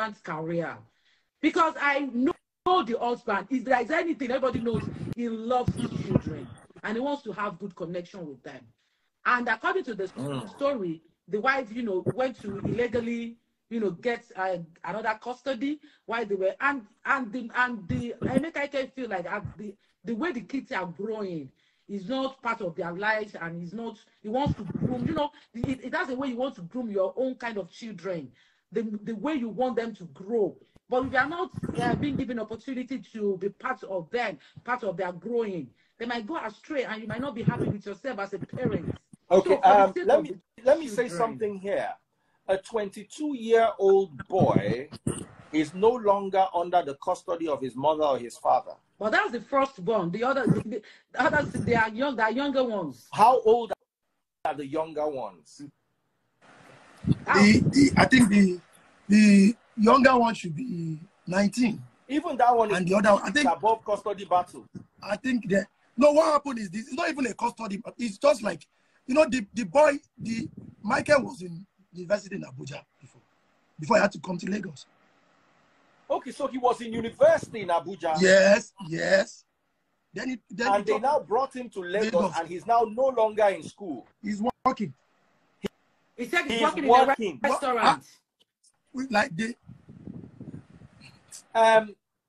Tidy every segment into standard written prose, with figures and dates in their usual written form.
husband's career. Because I know the husband, if there is anything, everybody knows he loves his children and he wants to have good connection with them. And according to the story, the wife, went to illegally, get another custody while they were, and the Emeka feel like the way the kids are growing is not part of their lives, and he wants to groom, that's the way you want to groom your own kind of children, the way you want them to grow. But if you are not being given opportunity to be part of them, part of their growing, they might go astray, and you might not be happy with yourself as a parent. Okay, so let me say something here. A 22-year-old boy is no longer under the custody of his mother or his father. Well, that's the firstborn. The others, they are younger ones. How old are the younger ones? I think the younger one should be 19. Even that one is, and the other one, I think, above custody battle. I think that what happened is this. It's not even a custody. It's just like, the boy, Michael was in university in Abuja before he had to come to Lagos. Okay, so he was in university in Abuja. Yes. Then they now brought him to Lagos, and he's now no longer in school. He's working. He said he's working in a restaurant.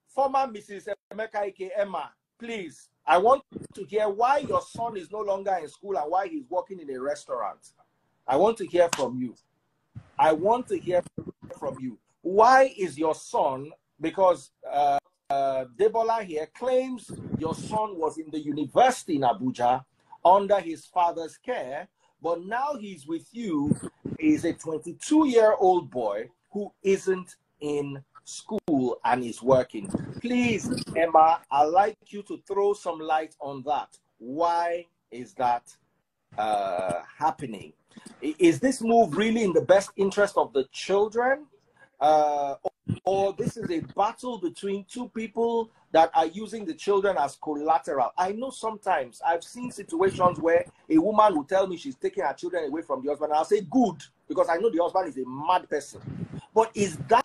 Former Mrs. Emeka Emma, please, I want to hear why your son is no longer in school and why he's working in a restaurant. I want to hear from you. Why is your son, because Debola here claims your son was in the university in Abuja under his father's care, but now he's with you, is a 22-year-old boy who isn't in school and is working. Please, Emma, I'd like you to throw some light on that. Why is that happening? Is this move really in the best interest of the children? Or this is a battle between two people that are using the children as collateral? I know sometimes I've seen situations where a woman will tell me she's taking her children away from the husband, and I'll say good, because I know the husband is a mad person. But is that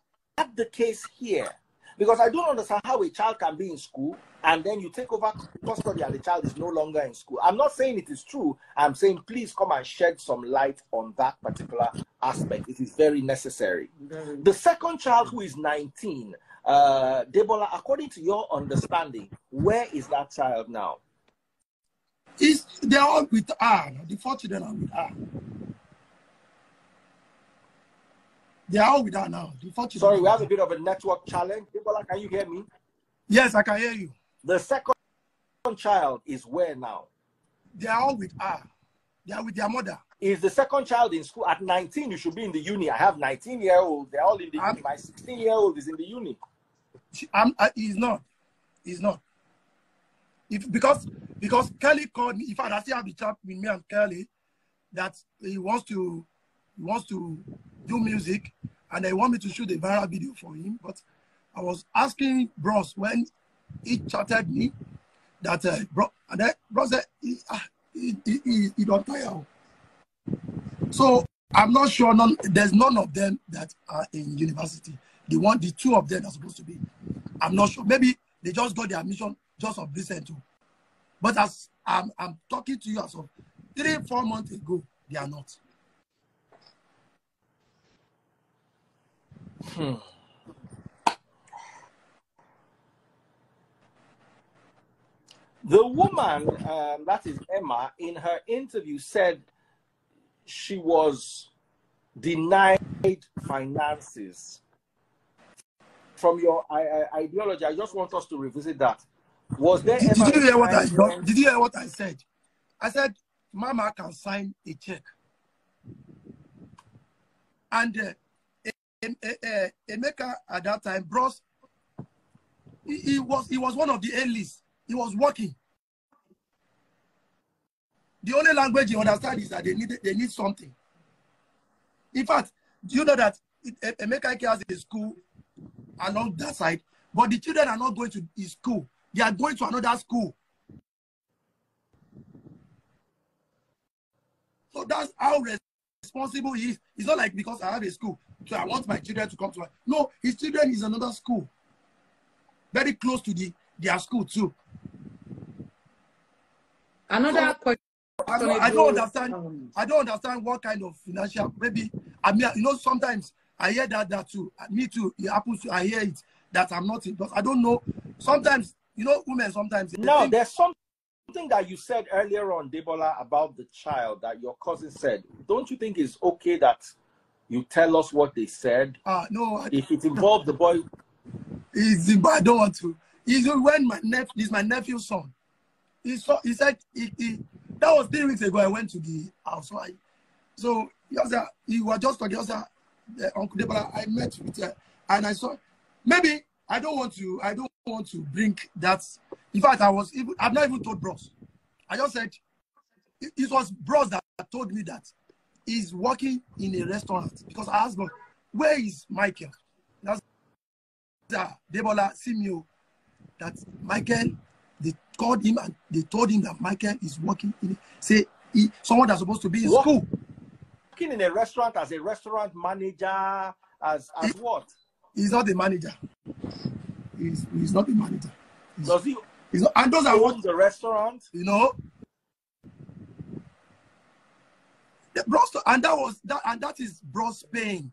the case here? Because I don't understand how a child can be in school and then you take over custody and the child is no longer in school. I'm not saying it is true. I'm saying please come and shed some light on that particular aspect. It is very necessary. The second child, who is 19, Debola, according to your understanding, where is that child now? They're all with her. The 4 children are with her. They are all with her now. Sorry, we have a bit of a network challenge. Debola, can you hear me? Yes, I can hear you. The second child is where now? They are all with her. They are with their mother. Is the second child in school? At 19, you should be in the uni. I have 19-year-olds. They're all in the uni. My 16-year-old is in the uni. He's not. He's not. Because Kelly called me. In fact, I still have the chat with me and Kelly that he wants to do music, and they want me to shoot a viral video for him. But I was asking Bros when he chatted me that bro said he don't tire. So I'm not sure. There's none of them that are in university. The 2 of them are supposed to be. I'm not sure. Maybe they just got their admission just of recent too. But as I'm talking to you as of 3-4 months ago, they are not. The woman, that is Emma, in her interview said she was denied finances. From your ideology, I just want us to revisit that. Was there Did you hear what I said? I said, Mama can sign a check. And Emeka at that time, Bros, he was one of the A-list. He was working. The only language you understand is that they need something. In fact, do you know that Emeka has a school along that side, but the children are not going to his school. They are going to another school. So that's how responsible he is. It's not like because I have a school, So I want my children to come to. No, his children is another school, very close to their school too. Another So, question. I don't understand. I don't understand what kind of financial. Maybe I mean, you know, sometimes I hear that too. Me too. It happens. I hear it that I'm not in. But I don't know. Sometimes, you know, women sometimes. No, there's something that you said earlier on, Debola, about the child that your cousin said. Don't you think it's okay that you tell us what they said? No. If it involved the boy. But I don't want to. When this is my nephew's son. He said that was 3 weeks ago. I went to the house. So he was just talking. Uncle Debola, I met with her, and I saw. Maybe I don't want to bring that. In fact, I've not even told Bros. I just said it was Bros that told me that he's working in a restaurant, because I asked Bros, where is Michael? That's Debola Simio. That Michael, they called him and they told him that Michael is working in someone that's supposed to be in school. Working in a restaurant as a restaurant manager, as what? He's not the manager. He's not the manager. Does he? He's not, and those are own the restaurant. You know. The Bros, and that is Bros paying.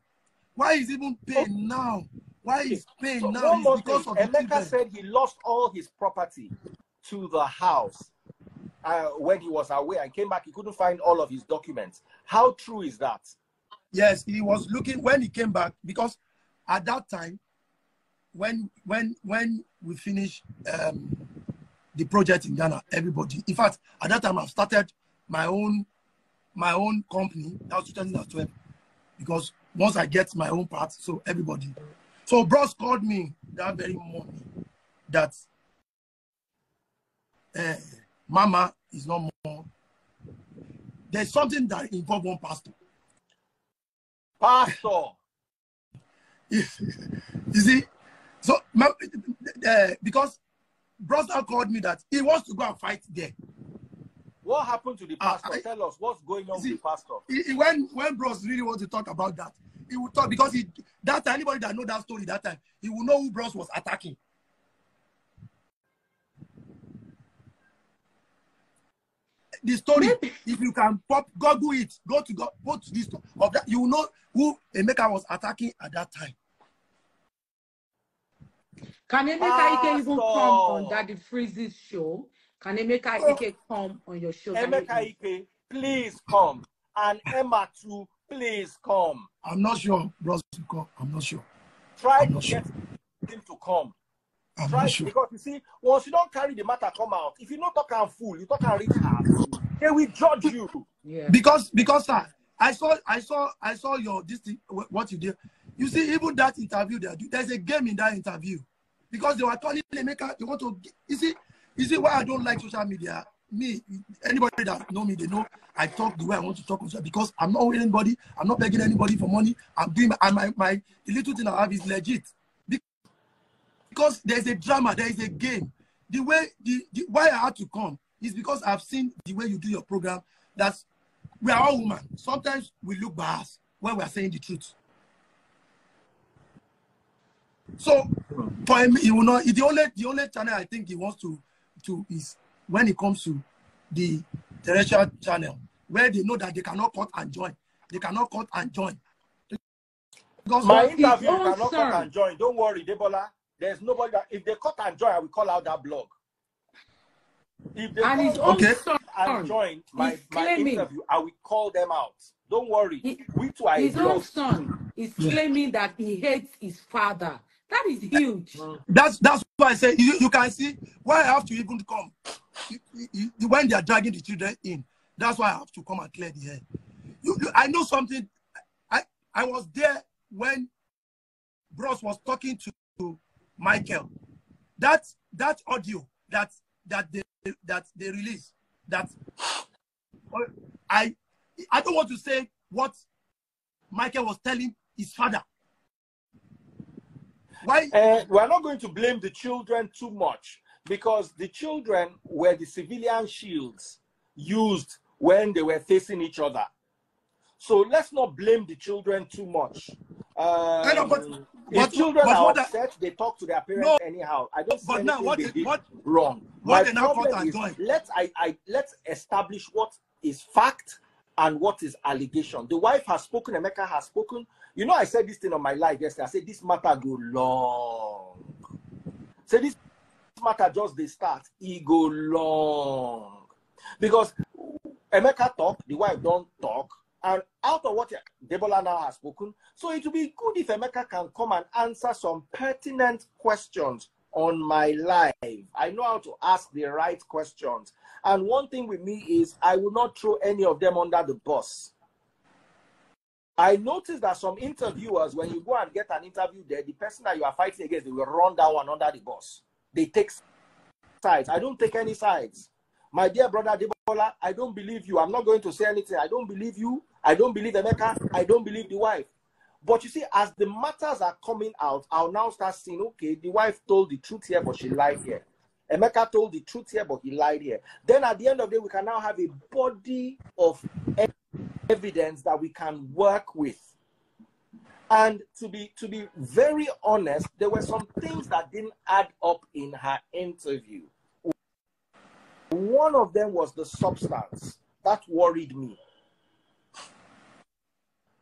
Why is even paying now? Why is paying now? It's because of Emeka said he lost all his property to the house when he was away and came back. He couldn't find all of his documents. How true is that? Yes, he was looking when he came back, because at that time, when we finished the project in Ghana, everybody. In fact, at that time, I've started my own company. That was 2012, because once I get my own part, so everybody. So Bros called me that very morning that Mama is no more. There's something that involves one pastor. Pastor. You see, so because Bros called me that he wants to go and fight there. What happened to the pastor? Tell us what's going on with the pastor. When Bros really wants to talk about that, he will talk, because that time, anybody that know that story that time, he will know who Bros was attacking. The story, if you can Google it, go to this of that, you will know who Emeka was attacking at that time. Can Emeka Ike even come on Daddy Freeze's show? Can Emeka Ike come on your show? Emeka Ike, please come. And Emma too, please come. I'm not sure, Bros, to come. I'm not sure. Try to get him to come. I'm not sure. Because you see, once you don't carry the matter come out, if you don't talk and fool, you talk and reach out, they will judge you. Yeah. Because sir, I saw your this thing, what you did. You see, even that interview there's a game in that interview. Because they were calling Emeka, they want to, you see why I don't like social media. Me, anybody that know me, they know I talk the way I want to talk, because I'm not owing anybody, I'm not begging anybody for money. I'm doing my the little thing I have is legit. Because there's a drama, there is a game. The way why I had to come is because I've seen the way you do your program. That's we are all women. Sometimes we look biased when we are saying the truth. So for him, he will not. The only channel I think he wants to is when it comes to the terrestrial channel, where they know that they cannot cut and join. They cannot cut and join. Because my interview cannot cut and join. Don't worry, Debola. There's nobody that if they cut and join, I will call out that blog. If they cut and join my interview, I will call them out. Don't worry. His own son is claiming that he hates his father. That is huge. That's why I say you can see why I have to even come. When they are dragging the children in, that's why I have to come and clear the air. I know something. I was there when Bros was talking to Michael. That audio that they released. That I don't want to say what Michael was telling his father. Why? We're not going to blame the children too much, because the children were the civilian shields used when they were facing each other. So let's not blame the children too much. If children are upset, they talk to their parents anyhow. I don't see anything they did wrong. My problem is, let's establish what is fact and what is allegation. The wife has spoken, Emeka has spoken. You know, I said this thing on my live yesterday. I said, this matter go long. Say this matter just they start, it go long. Because Emeka talk, the wife don't talk. And out of what Debola now has spoken, so it will be good if Emeka can come and answer some pertinent questions on my live. I know how to ask the right questions. And one thing with me is I will not throw any of them under the bus. I noticed that some interviewers, when you go and get an interview there, the person that you are fighting against, they will run that one under the bus. They take sides. I don't take any sides. My dear brother Debola, I don't believe you. I'm not going to say anything. I don't believe you. I don't believe Emeka. I don't believe the wife. But you see, as the matters are coming out, I'll now start seeing, okay, the wife told the truth here, but she lied here. Emeka told the truth here, but he lied here. Then at the end of the day, we can now have a body of evidence that we can work with. And to be very honest, there were some things that didn't add up in her interview. One of them was the substance. That worried me.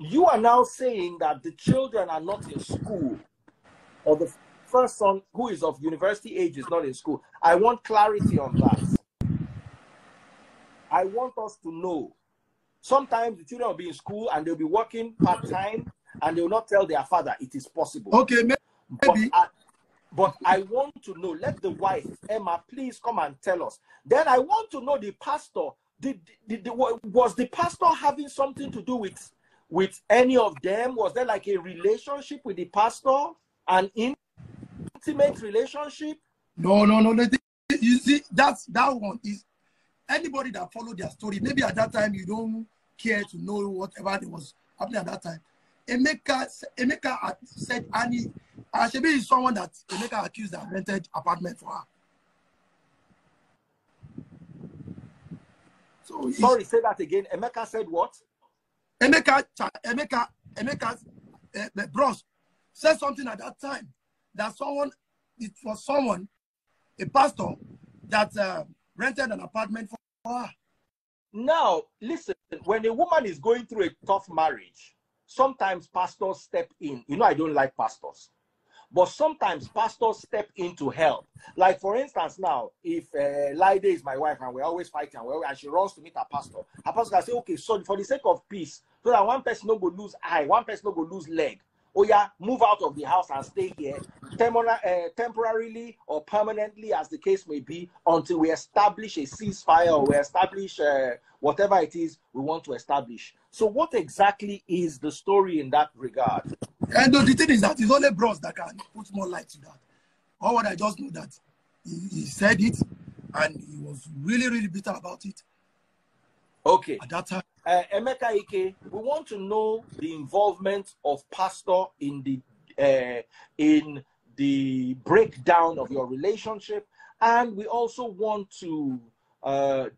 You are now saying that the children are not in school, or the first son who is of university age is not in school. I want clarity on that. I want us to know. Sometimes the children will be in school and they'll be working part-time and they will not tell their father it is possible. Okay, maybe. But I want to know, let the wife, Emma, please come and tell us. Then I want to know the pastor. Was the pastor having something to do with any of them? Was there like a relationship with the pastor? An intimate relationship? No. You see, that one is anybody that followed their story. Maybe at that time you don't care to know whatever was happening at that time. Emeka had said Annie, Ashebi is someone that Emeka accused that rented apartment for her. So sorry, say that again. Emeka said what? Emeka's bros said something at that time that a pastor that rented an apartment for her. Now, listen, when a woman is going through a tough marriage, sometimes pastors step in. You know, I don't like pastors. But sometimes pastors step in to help. Like, for instance, now, if Laide is my wife and we're always fighting, and she runs to meet her pastor can say, okay, so for the sake of peace, so that one person no go lose eye, one person no go lose leg. Oh yeah, move out of the house and stay here temporarily or permanently, as the case may be, until we establish a ceasefire or we establish whatever it is we want to establish. So what exactly is the story in that regard? And the thing is that it's only bros that can put more light to that. Or what I just know that he said it and he was really, really bitter about it. Okay. At that time. Emeka Ike, we want to know the involvement of pastor in the breakdown of your relationship, and we also want to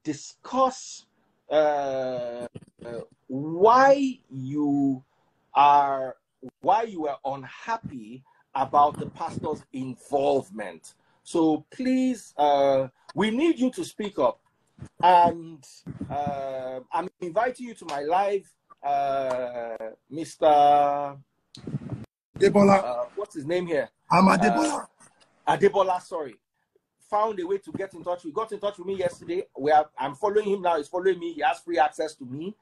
discuss why you were unhappy about the pastor's involvement. So please, we need you to speak up. And I'm inviting you to my live, Mr. Debola. What's his name here? I'm Adebola. Adebola, sorry. Found a way to get in touch. He got in touch with me yesterday. I'm following him now. He's following me. He has free access to me.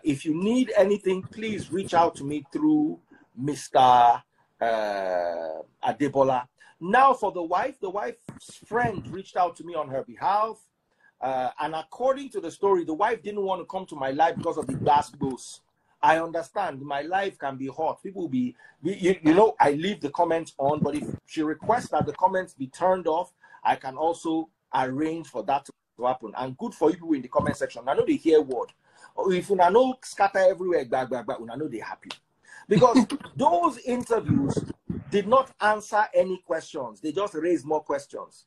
If you need anything, please reach out to me through Mr. Adebola. Now for the wife's friend reached out to me on her behalf. And according to the story, the wife didn't want to come to my life because of the glass goes. I understand my life can be hot. People will be you know, I leave the comments on, but if she requests that the comments be turned off, I can also arrange for that to happen. And good for you people in the comment section. I know they hear word. If you know scatter everywhere, I know they're happy. Because those interviews did not answer any questions. They just raised more questions.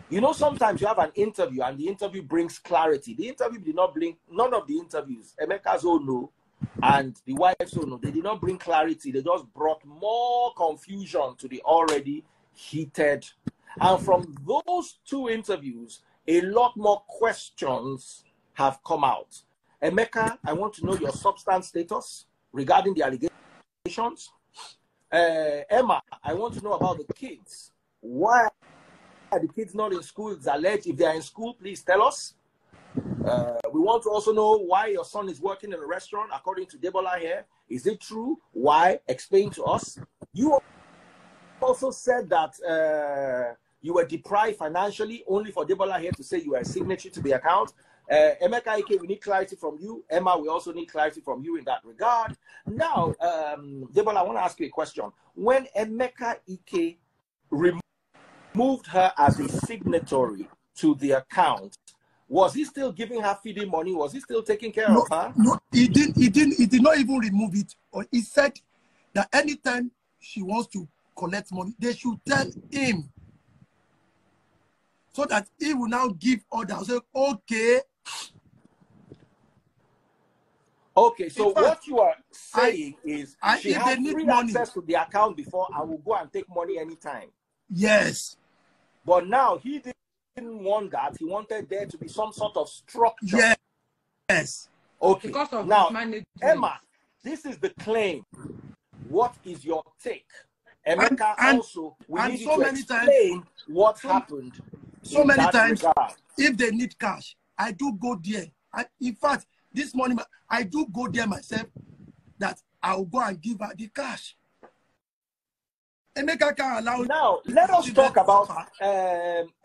You know, sometimes you have an interview and the interview brings clarity. The interview did not bring, none of the interviews. Emeka's own no. and the wife, so no, they did not bring clarity. They just brought more confusion to the already heated. And from those two interviews, a lot more questions have come out. Emeka, I want to know your substance status regarding the allegations. Emma, I want to know about the kids. Why are the kids not in school? It's alleged. If they are in school, please tell us. We want to also know why your son is working in a restaurant, according to Debola here. Is it true? Why? Explain to us. You also said that you were deprived financially, only for Debola here to say you were a signatory to the account. Emeka Ike, we need clarity from you. Emma, we also need clarity from you in that regard. Now, Debola, I want to ask you a question. When Emeka Ike removed her as a signatory to the account, was he still giving her feeding money? Was he still taking care of her? No, he did not even remove it. Or he said that anytime she wants to collect money, they should tell him, so that he will now give orders. Say, okay. Okay, so In fact, what you are saying is she had free access to the account before and will go and take money anytime. Yes. But now he didn't want that. He wanted there to be some sort of structure. Yes. Okay. Because of now, management. Emma, this is the claim. What is your take? Emeka, also, we need you to explain what happened. So many times, if they need cash, I do go there. In fact, this morning, I do go there myself, that I'll go and give her the cash. Emeka can allow. Now, let us talk about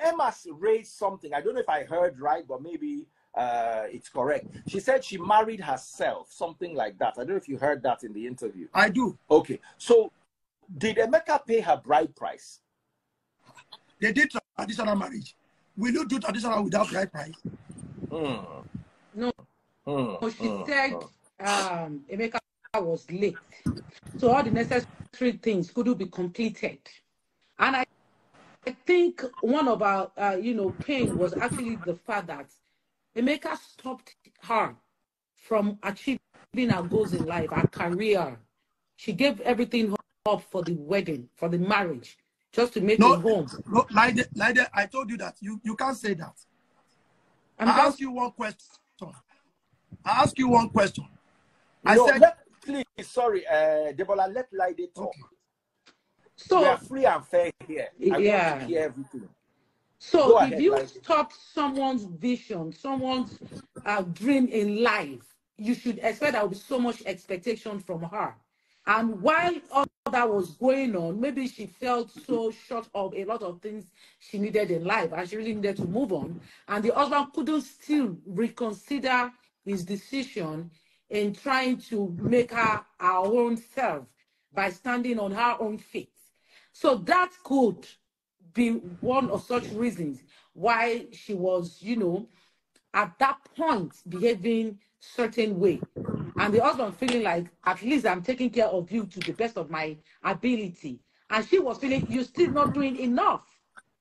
Emma's raised something. I don't know if I heard right, but maybe it's correct. She said she married herself, something like that. I don't know if you heard that in the interview. I do. Okay. So, did Emeka pay her bride price? They did traditional marriage. Will you do traditional without bride price? No. She said Emeka was late. So all the necessary things couldn't be completed. And I think one of our, pain was actually the fact that Emeka stopped her from achieving her goals in life, her career. She gave everything up for the wedding, for the marriage, just to make a home. No, Laide, I told you that. You can't say that. I ask you one question. Please, sorry, Debola, let Laide talk. Okay. So we are free and fair here. I want to hear everything. So if you stop someone's vision, someone's dream in life, you should expect there will be so much expectation from her. And while all that was going on, maybe she felt so short of a lot of things she needed in life, and she really needed to move on. And the husband couldn't still reconsider his decision in trying to make her our own self by standing on her own feet. So that could be one of such reasons why she was, at that point behaving certain way. And the husband feeling like, at least I'm taking care of you to the best of my ability. And she was feeling, you're still not doing enough.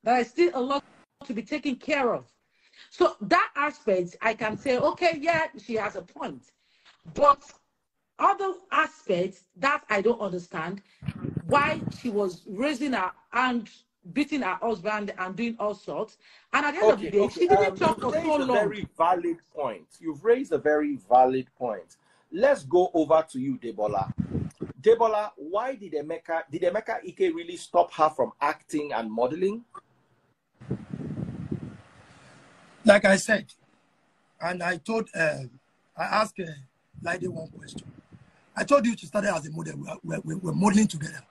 There is still a lot to be taken care of. So that aspect, I can say, okay, yeah, she has a point. But other aspects that I don't understand, why she was raising her hand, beating her husband and doing all sorts. And at the end of the day, she didn't talk for so long. Very valid point. You've raised a very valid point. Let's go over to you, Debola. Debola, why did Emeka Ike really stop her from acting and modeling? Like I said, and I told, I asked Laide one question. I told you she started as a model. We're modeling together.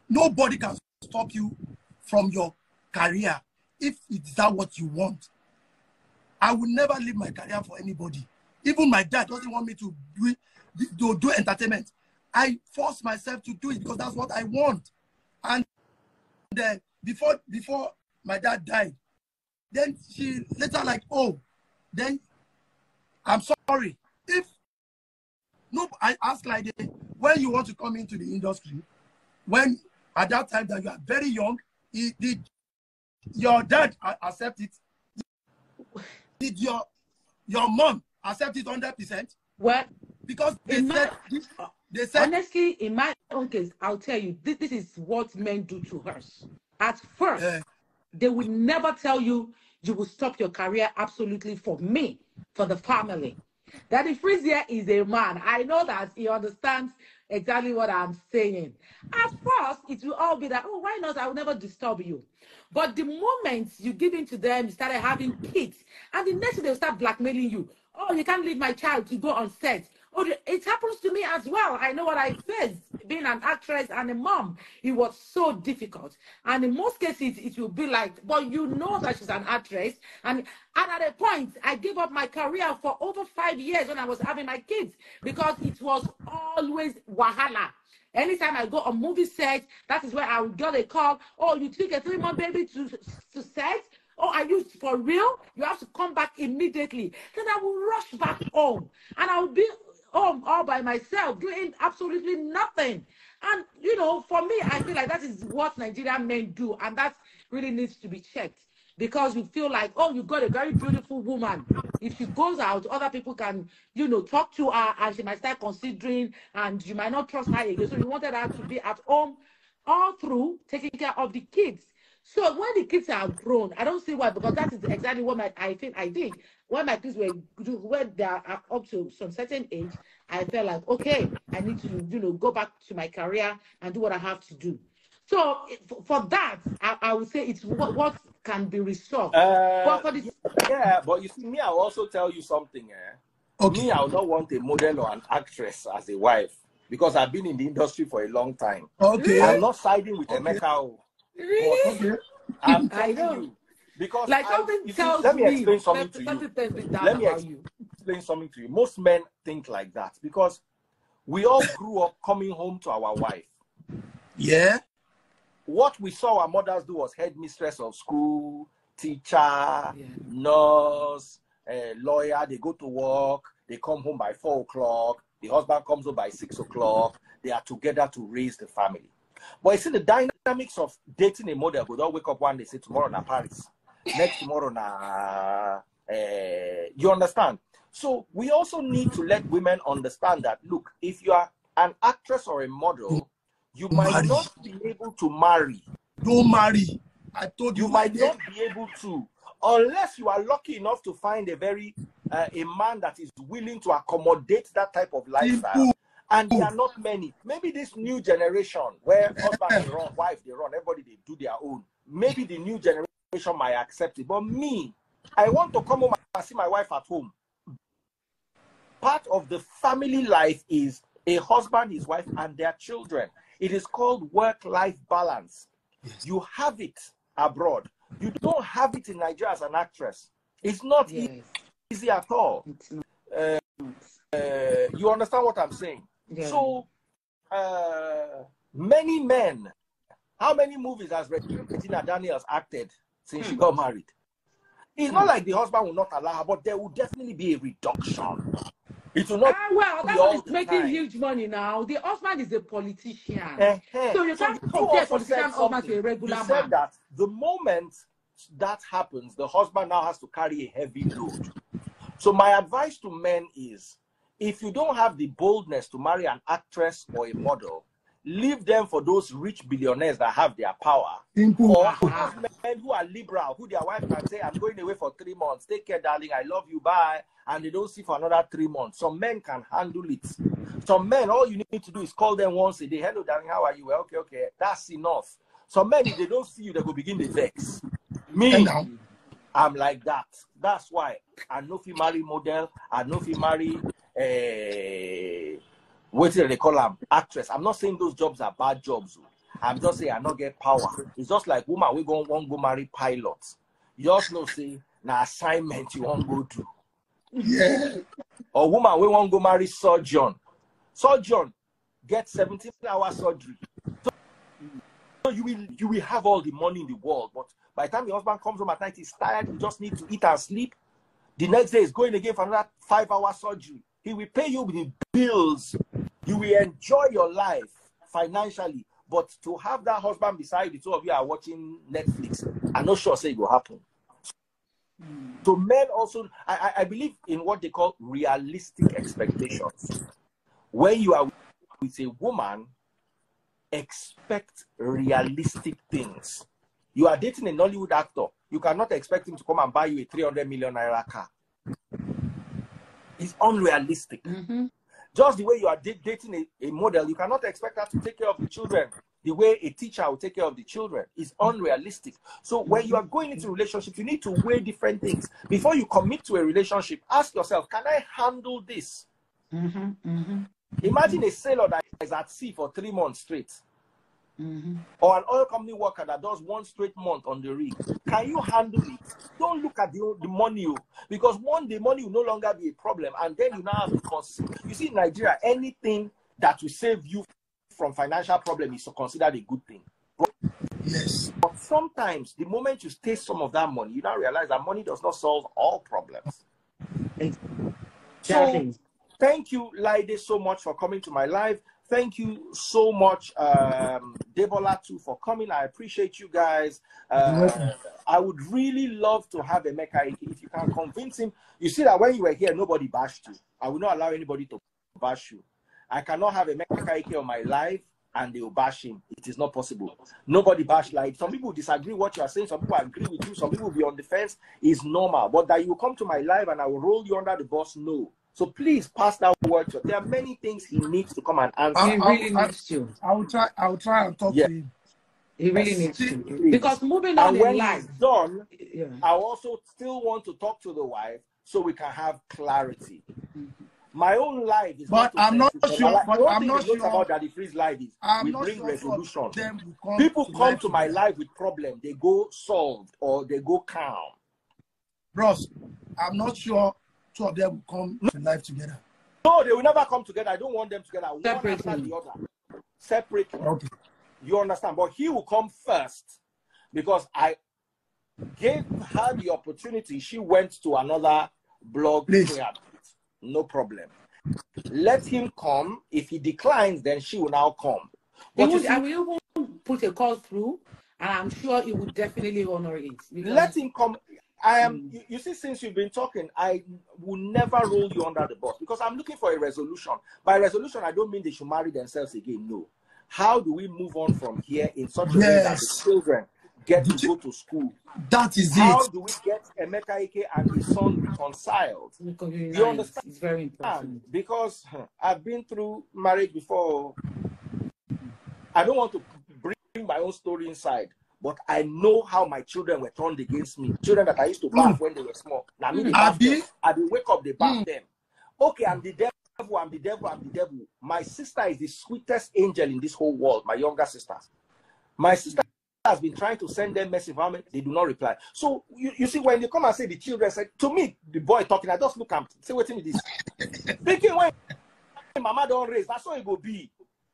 Nobody can stop you from your career if it's that what you want. I will never leave my career for anybody. Even my dad doesn't want me to do entertainment. I force myself to do it because that's what I want. And before my dad died, then she later like, oh, then I'm sorry. I asked Laide, when you want to come into the industry, when at that time that you are very young, did your dad accept it? Did your mom accept it 100%? Well, Because in my they said honestly, in my own case, I'll tell you, this is what men do to us. At first, they will never tell you you will stop your career absolutely for me, for the family. Daddy Freezer is a man. I know that he understands exactly what I'm saying. At first, it will all be that, oh, why not? I will never disturb you. But the moment you give in to them, you started having kids, and the next thing they'll start blackmailing you. Oh, you can't leave my child to go on set. Oh, it happens to me as well. I know what I faced being an actress and a mom. It was so difficult. And in most cases, it will be like, but you know that she's an actress. And at a point, I gave up my career for over 5 years when I was having my kids because it was always wahala. Anytime I go on movie set, that is where I would get a call. Oh, you took a 3-month baby to set? Oh, are you for real? You have to come back immediately. Then I will rush back home. And I will be home all by myself, doing absolutely nothing. And, you know, for me, I feel like that is what Nigerian men do. And that really needs to be checked. Because you feel like, oh, you got a very beautiful woman. If she goes out, other people can, you know, talk to her and she might start considering and you might not trust her again. So you wanted her to be at home all through taking care of the kids. So when the kids are grown, I don't see why, because that is exactly what I think I did. When my kids were, when they are up to some certain age, I felt like, okay, I need to, you know, go back to my career and do what I have to do. So for that, I would say it's what can be resolved. But for this, yeah, but you see, me, I'll also tell you something. Okay. Me, I would not want a model or an actress as a wife because I've been in the industry for a long time. Okay. I'm not siding with Emeka. Really? Okay. I'm telling you. Because like something tells let me me explain something to you. Let me explain something to you. Most men think like that because we all grew up coming home to our wife. Yeah. What we saw our mothers do was headmistress of school, teacher, nurse, lawyer. They go to work. They come home by 4 o'clock. The husband comes home by 6 o'clock. They are together to raise the family. But you see the dynamics of dating a model. We don't wake up one day, say tomorrow na Paris. Next tomorrow na... you understand? So we also need to let women understand that, look, if you are an actress or a model, you might not be able to marry. Don't marry. I told you. You might not be able to, unless you are lucky enough to find a man that is willing to accommodate that type of lifestyle. And there are not many. Maybe this new generation where husband they run, wife they run, everybody they do their own. Maybe the new generation might accept it. But me, I want to come home and see my wife at home. Part of the family life is a husband, his wife, and their children. It is called work-life balance. Yes. You have it abroad. You don't have it in Nigeria as an actress. It's not easy at all. You understand what I'm saying? Yeah. So, many men, how many movies has Regina Daniels acted since she got married? It's not like the husband will not allow her, but there will definitely be a reduction. It will not well, that's what is making huge money now. The husband is a politician. So you can't compare a politician husband to a regular man. Said that the moment that happens, the husband now has to carry a heavy load. So my advice to men is, if you don't have the boldness to marry an actress or a model, leave them for those rich billionaires that have their power. Or those men who are liberal, who their wife can say, I'm going away for 3 months. Take care, darling. I love you. Bye. And they don't see for another 3 months. Some men can handle it. Some men, all you need to do is call them once a day. Hello, darling. How are you? Well, okay. That's enough. Some men, if they don't see you, they will begin to vex. Me, I'm like that. That's why I know if you marry model, I know if you marry what do they call them? Actress. I'm not saying those jobs are bad jobs. I'm just saying I not get power. It's just like woman, we won't go marry pilots. You just know, say, na assignment you won't go to. Yeah. Or woman, we won't go marry surgeon. Surgeon get 17-hour surgery. So you will have all the money in the world, but by the time your husband comes home at night, he's tired, he just needs to eat and sleep. The next day is going again for another 5-hour surgery. He will pay you with the bills. You will enjoy your life financially. But to have that husband beside the two of you are watching Netflix, I'm not sure say it will happen. So men also, I believe in what they call realistic expectations. When you are with a woman, expect realistic things. You are dating a Nollywood actor. You cannot expect him to come and buy you a 300 million naira car. It's unrealistic. Just the way you are dating a model, you cannot expect her to take care of the children the way a teacher will take care of the children. Is unrealistic. So when you are going into a relationship, you need to weigh different things. Before you commit to a relationship, ask yourself, can I handle this? Imagine a sailor that is at sea for 3 months straight. Or an oil company worker that does 1 straight month on the rig. Can you handle it? Don't look at the money, because one day money will no longer be a problem, and then you now have to consider. You see, in Nigeria, anything that will save you from financial problem is considered a good thing. Yes. But sometimes, the moment you taste some of that money, you now realize that money does not solve all problems. So, thank you, Laide, so much for coming to my live. Thank you so much, Debola, too, for coming. I appreciate you guys. I would really love to have Emeka. If you can convince him. You see that when you were here, nobody bashed you. I will not allow anybody to bash you. I cannot have Emeka on my live and they will bash him. It is not possible. Nobody bash Laide. Some people disagree what you are saying. Some people agree with you. Some people will be on the fence. It's normal. But that you will come to my live and I will roll you under the bus, no. So please pass that word to him. There are many things he needs to come and answer. He really needs to. I will try and talk to him. He really needs to. Because moving on in life. He's done, I also still want to talk to the wife so we can have clarity. My own life is but I'm not sure. But I'm not sure about that. The freeze life is we bring resolution. People to come to my life with problem, they go solved or they go calm. Bros, I'm not sure 2 of them will come to life together. No, they will never come together. I don't want them together. One after the other. Separately. Okay. You understand? But he will come first because I gave her the opportunity. She went to another blog. No problem. Let him come. If he declines, then she will now come. But I will even put a call through, and I'm sure he would definitely honor it. Let him come. I am. You see, since you've been talking, I will never roll you under the bus because I'm looking for a resolution. By resolution, I don't mean they should marry themselves again. No. How do we move on from here in such a way that the children get to go to school? That is How do we get Emeka and his son reconciled? You understand? It's very important. Because I've been through marriage before. I don't want to bring my own story inside. But I know how my children were turned against me. Children that I used to bath when they were small. Now, me, they bath them. I they wake up, they bath them. Okay, I'm the devil, I'm the devil, I'm the devil. My sister is the sweetest angel in this whole world, my younger sister. My sister has been trying to send them message, they do not reply. So, you see, when they come and say the children, say, to me, the boy talking, I just look and say, wait a minute, this. Thinking when mama don't raise, that's how it will be.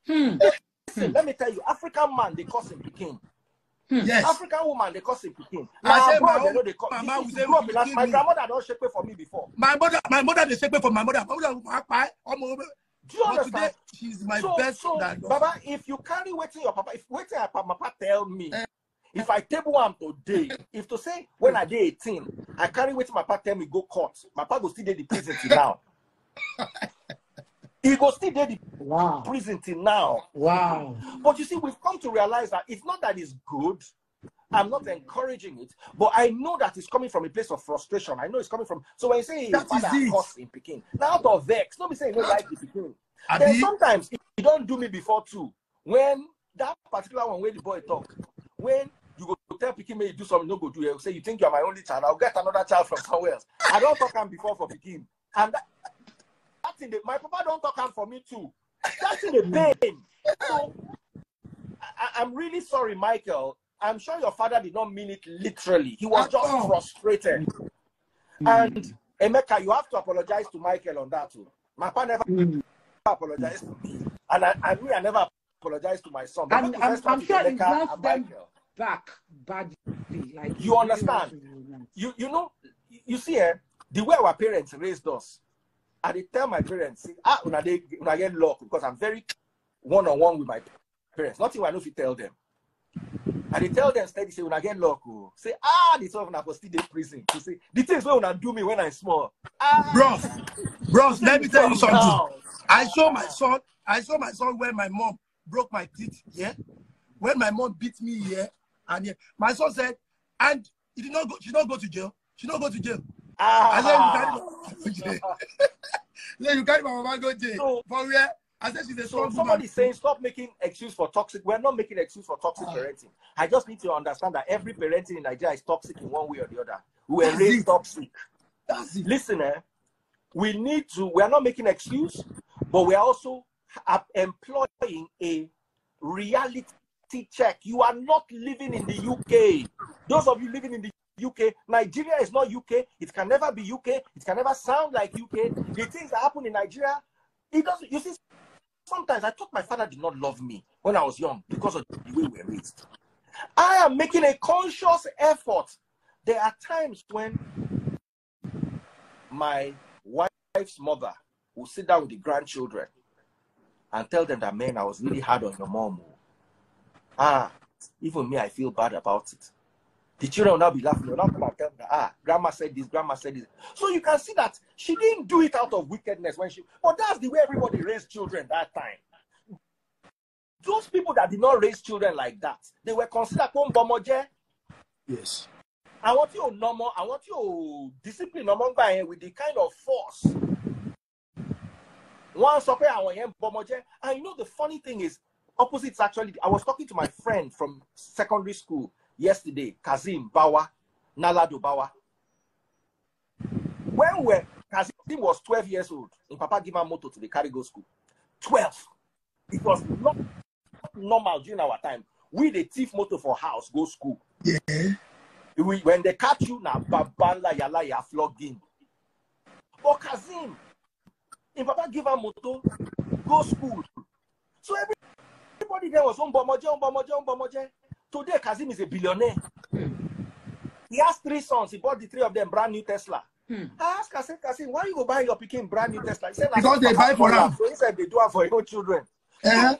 Listen, let me tell you, African man, they call him Peking. Yes. African woman, they call him Peking. My grandmother don't shake for me before. My mother, they shake for my mother. Do you understand? She's my best. Baba, if you carry waiting your papa, if waiting your papa tell me, if I table one today, if to say when I did 18, I carry waiting my papa tell me go court, my papa go still dey the prison till now. He go still dey the prison till now. Wow. But you see, we've come to realize that it's not that it's good. I'm not encouraging it, but I know that it's coming from a place of frustration. I know it's coming from. So when you say his father cost in Peking, now out of vex, don't be saying you don't like the Peking. Then sometimes you don't do me before too. When that particular one where the boy talk, when you go tell Peking may you do something, no go do it. Say you think you're my only child, I'll get another child from somewhere else. I don't talk him before for Peking, and that's in the. My papa don't talk him for me too. That's in the pain. So I'm really sorry, Michael. I'm sure your father did not mean it literally. He was just frustrated. And Emeka, you have to apologize to Michael on that too. My father never apologized to me. And I never apologized to my son. And I'm sure he wants them back badly. Like you understand? You know, you see, the way our parents raised us, I did tell my parents, when I get luck, because I'm very one-on-one with my parents. Nothing I know if you tell them. And they tell them steady, say, when I get luck, say, the 12 and I was still in prison. To say, the things when I do me when I'm small. Bros, let me tell you something. Now. I saw my son when my mom broke my teeth, yeah? When my mom beat me here, and yeah, my son said, and he did not go, she don't go to jail. She don't go to jail. I said, you carry my mama go to jail. So, for where? I said she's a strong woman. Somebody's saying stop making excuse for toxic. We're not making excuse for toxic parenting. I just need to understand that every parenting in Nigeria is toxic in one way or the other. We were raised toxic. That's it. Listen, we are not making excuse, but we are also employing a reality check. You are not living in the UK. Those of you living in the UK, Nigeria is not UK. It can never be UK. It can never sound like UK. The things that happen in Nigeria, it doesn't. You see, sometimes I thought my father did not love me when I was young because of the way we were raised. I am making a conscious effort. There are times when my wife's mother will sit down with the grandchildren and tell them that, man, I was really hard on your mom. Even me, I feel bad about it. The children will now be laughing. They'll now come and tell them that, grandma said this, grandma said this. So you can see that she didn't do it out of wickedness but that's the way everybody raised children that time. Those people that did not raise children like that, they were considered bombomoje. Yes. I want you discipline among by with the kind of force. And you know the funny thing is, opposites actually. I was talking to my friend from secondary school yesterday, Kazim Bawa, Nalado Bawa. When Kazim was 12 years old, and Papa gave him motor to the carry go school. 12. It was not normal during our time. We the thief motor for house, go school. Yeah. When they catch you now, babanla yala ya flogging. But Kazim, if Papa give him motor, go school. So everybody there was umbomoje. Today, Kazim is a billionaire. He has 3 sons. He bought the 3 of them brand new Tesla. I asked Kazim, why you go buy your Peking brand new Tesla? He said, because they buy for them. So he said they do it for your children. I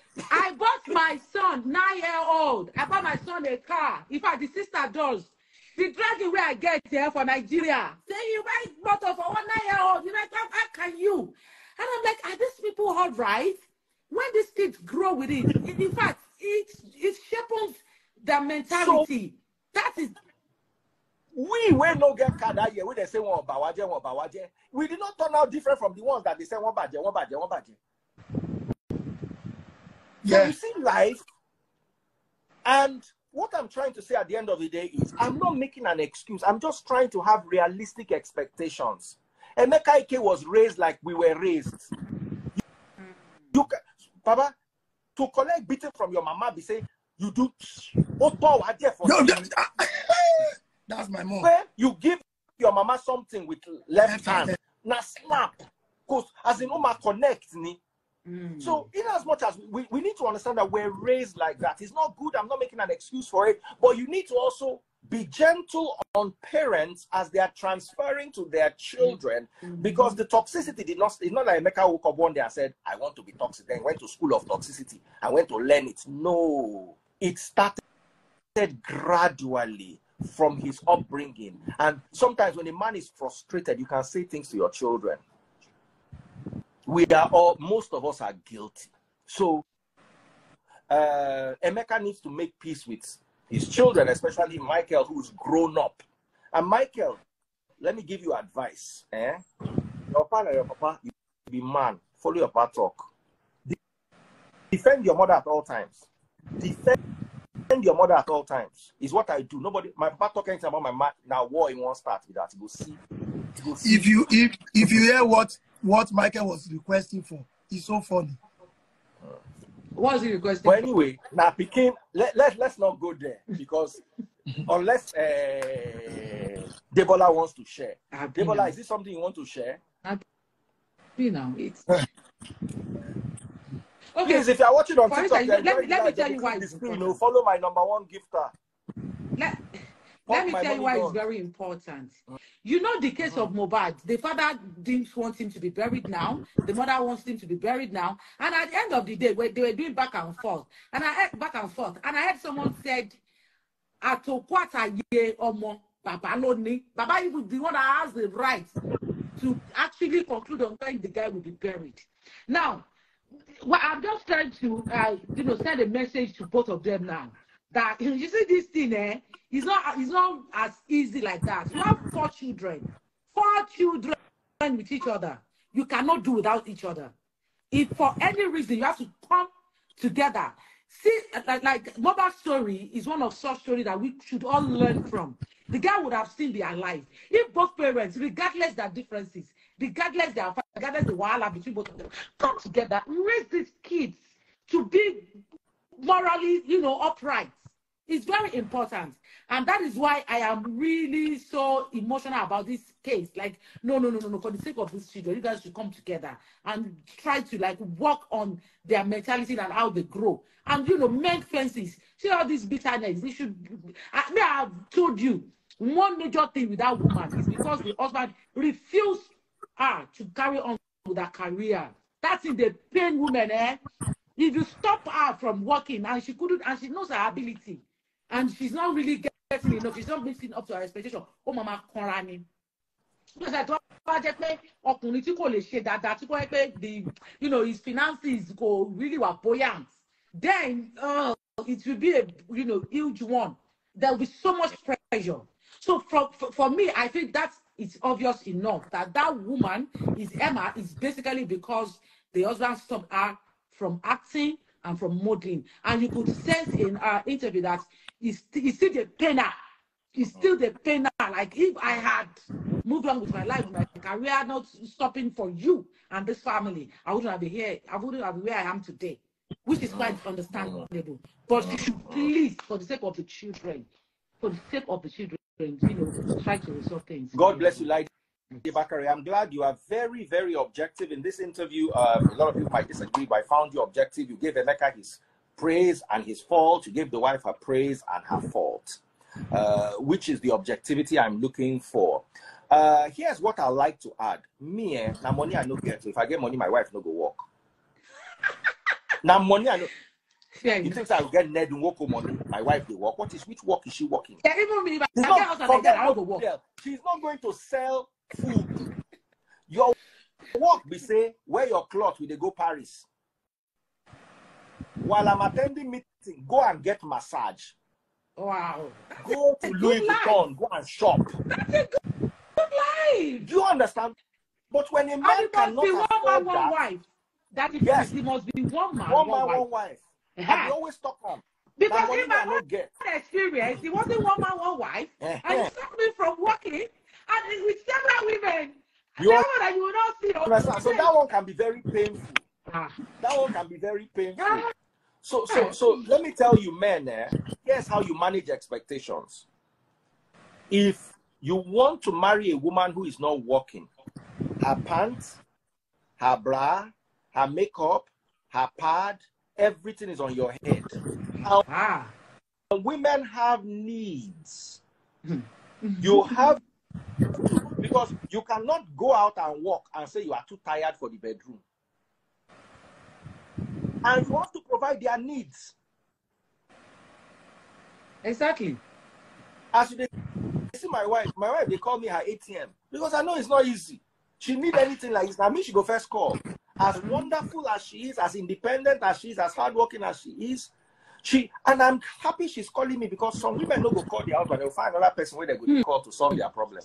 bought my son, 9-year-old. I bought my son a car. In fact, the sister does. The dragging where I get here for Nigeria. Say you buy motor for 1 9-year-old. You like, how can you? And I'm like, are these people all right? When these kids grow with it, in fact, it shapes their mentality. So, that is. We no get car that year. We they say one bawaje. We did not turn out different from the ones that they say one baje. So you see life, and what I'm trying to say at the end of the day is I'm not making an excuse. I'm just trying to have realistic expectations. Emeka Ike was raised like we were raised. You Baba, to collect beating from your mama, be say you do. That's my mom. Where you give your mama something with left hand, na snap, cause as in Oma connect ni. So, in as much as we need to understand that we're raised like that, it's not good. I'm not making an excuse for it, but you need to also be gentle on parents as they are transferring to their children, because the toxicity did not. It's not like Emeka woke up one day and said, "I want to be toxic." Then went to school of toxicity. I went to learn it. No, it started gradually from his upbringing, and sometimes when a man is frustrated, you can say things to your children. Most of us are guilty. So Emeka needs to make peace with his children, especially Michael, who's grown up. And Michael, let me give you advice. Your father, your papa, you be man. Follow your papa talk. Defend your mother at all times. Defend your mother at all times is what I do. My papa talk anything about my mom. Now war in one start with that. You go see. If you hear what Michael was requesting for, it's so funny. What was he requesting? But anyway, now let's not go there, because unless Debola wants to share. Debola, is this something you want to share? It's okay. Please, if you are watching on TikTok, let me tell you why it's important. Follow my #1 gifter. Let me tell you why it's very important. You know the case of Mohbad. The father didn't want him to be buried now. The mother wants him to be buried now. And at the end of the day, they were doing back and forth. And I heard someone said, Atokwataye Omo, Baba Loni. Baba is the one that has the right to actually conclude on when the guy will be buried. Now, well, I'm just trying to, send a message to both of them now. That you see this thing, it's not as easy like that. You have 4 children with each other. You cannot do without each other. If for any reason you have to come together, see, like Moba's story is one of such stories that we should all learn from. The guy would have seen their life. If both parents, regardless their differences, regardless the wahala between both of them, come together, raise these kids to be morally, upright. It's very important. And that is why I am really so emotional about this case. Like, no. For the sake of these children, you guys should come together and try to work on their mentality and how they grow. And, mend fences. See all this bitterness. They should, I have told you, one major thing with that woman is because the husband refused her to carry on with her career. That's in the pain woman, If you stop her from working and she couldn't, and she knows her ability, and she's not really getting enough, she's not missing up to her expectation. Oh, Mama Korani. Because I thought his finances go really were buoyant. Then it will be a huge one. There will be so much pressure. So for me, I think that it's obvious enough that woman Emma is basically because the husband stopped her from acting and from modeling. And you could sense in our interview that he's still the painter. He's still the painter. Like, if I had moved on with my life, my career, not stopping for you and this family, I wouldn't have been here. I wouldn't have been where I am today, which is quite understandable. But you should please, for the sake of the children, try to resolve things. God bless you, Laide. Bakare, I'm glad you are very, very objective in this interview. A lot of people might disagree, but I found you objective. You gave Emeka his praise and his fault. You gave the wife her praise and her fault, which is the objectivity I'm looking for. Here's what I like to add. Me, now money I no get. So if I get money, my wife no go work. Now money I know. Yeah, you think I'll get Ned and work money? My wife will work. Which work is she working? Yeah, even me, she's not going to sell food. Your work be say wear your cloth with they go Paris. While I'm attending meeting, go and get massage. Wow. Go to Louis Vuitton, go and shop. That's a good life. Do you understand? But when a man cannot afford that, wife. That is, yes, it must be one man, one wife. And we always talk on. Because if I not get experience, it wasn't one man, one wife, and you stopped me from working, and with several women. You will not see. So that one can be very painful. That one can be very painful. So let me tell you, men, here's how you manage expectations. If you want to marry a woman who is not working, her pants, her bra, her makeup, her pad, everything is on your head. Women have needs. You have to, because you cannot go out and walk and say you are too tired for the bedroom. And you want to provide their needs. Exactly. As you see my wife, they call me her ATM. Because I know it's not easy. She need anything like this. I mean, she go first call. As wonderful as she is, as independent as she is, as hardworking as she is, and I'm happy she's calling me, because some women don't go call the husband, they'll find another person where they go call to solve their problem.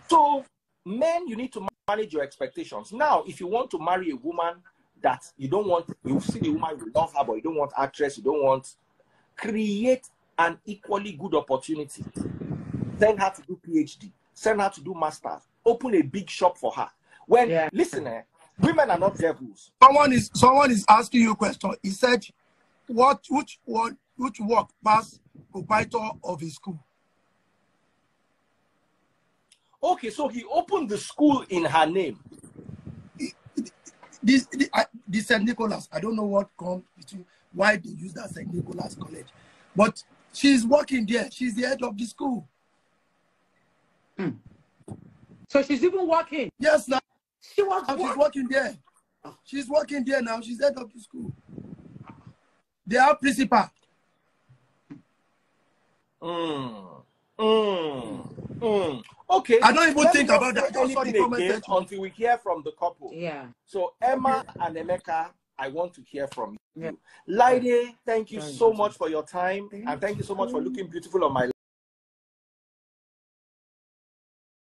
So, men, you need to manage your expectations. Now, if you want to marry a woman that you don't want, you see the woman, you love her, but you don't want actress, you don't want, create an equally good opportunity. Send her to do PhD, send her to do masters, open a big shop for her. Listen, women are not devils. Someone is asking you a question. He said, which work passed proprietor of his school? Okay, so he opened the school in her name. This St. Nicholas, I don't know what comes between why they use that St. Nicholas College, but she's working there. She's the head of the school. So she's even working. Yes, now she's working there. She's working there now. She's head of the school. They are principal. Okay. I don't even think about that. Again until we hear from the couple. Yeah. So Emma and Emeka, I want to hear from you. Laide, thank you so much for your time, and thank you so much for looking beautiful on my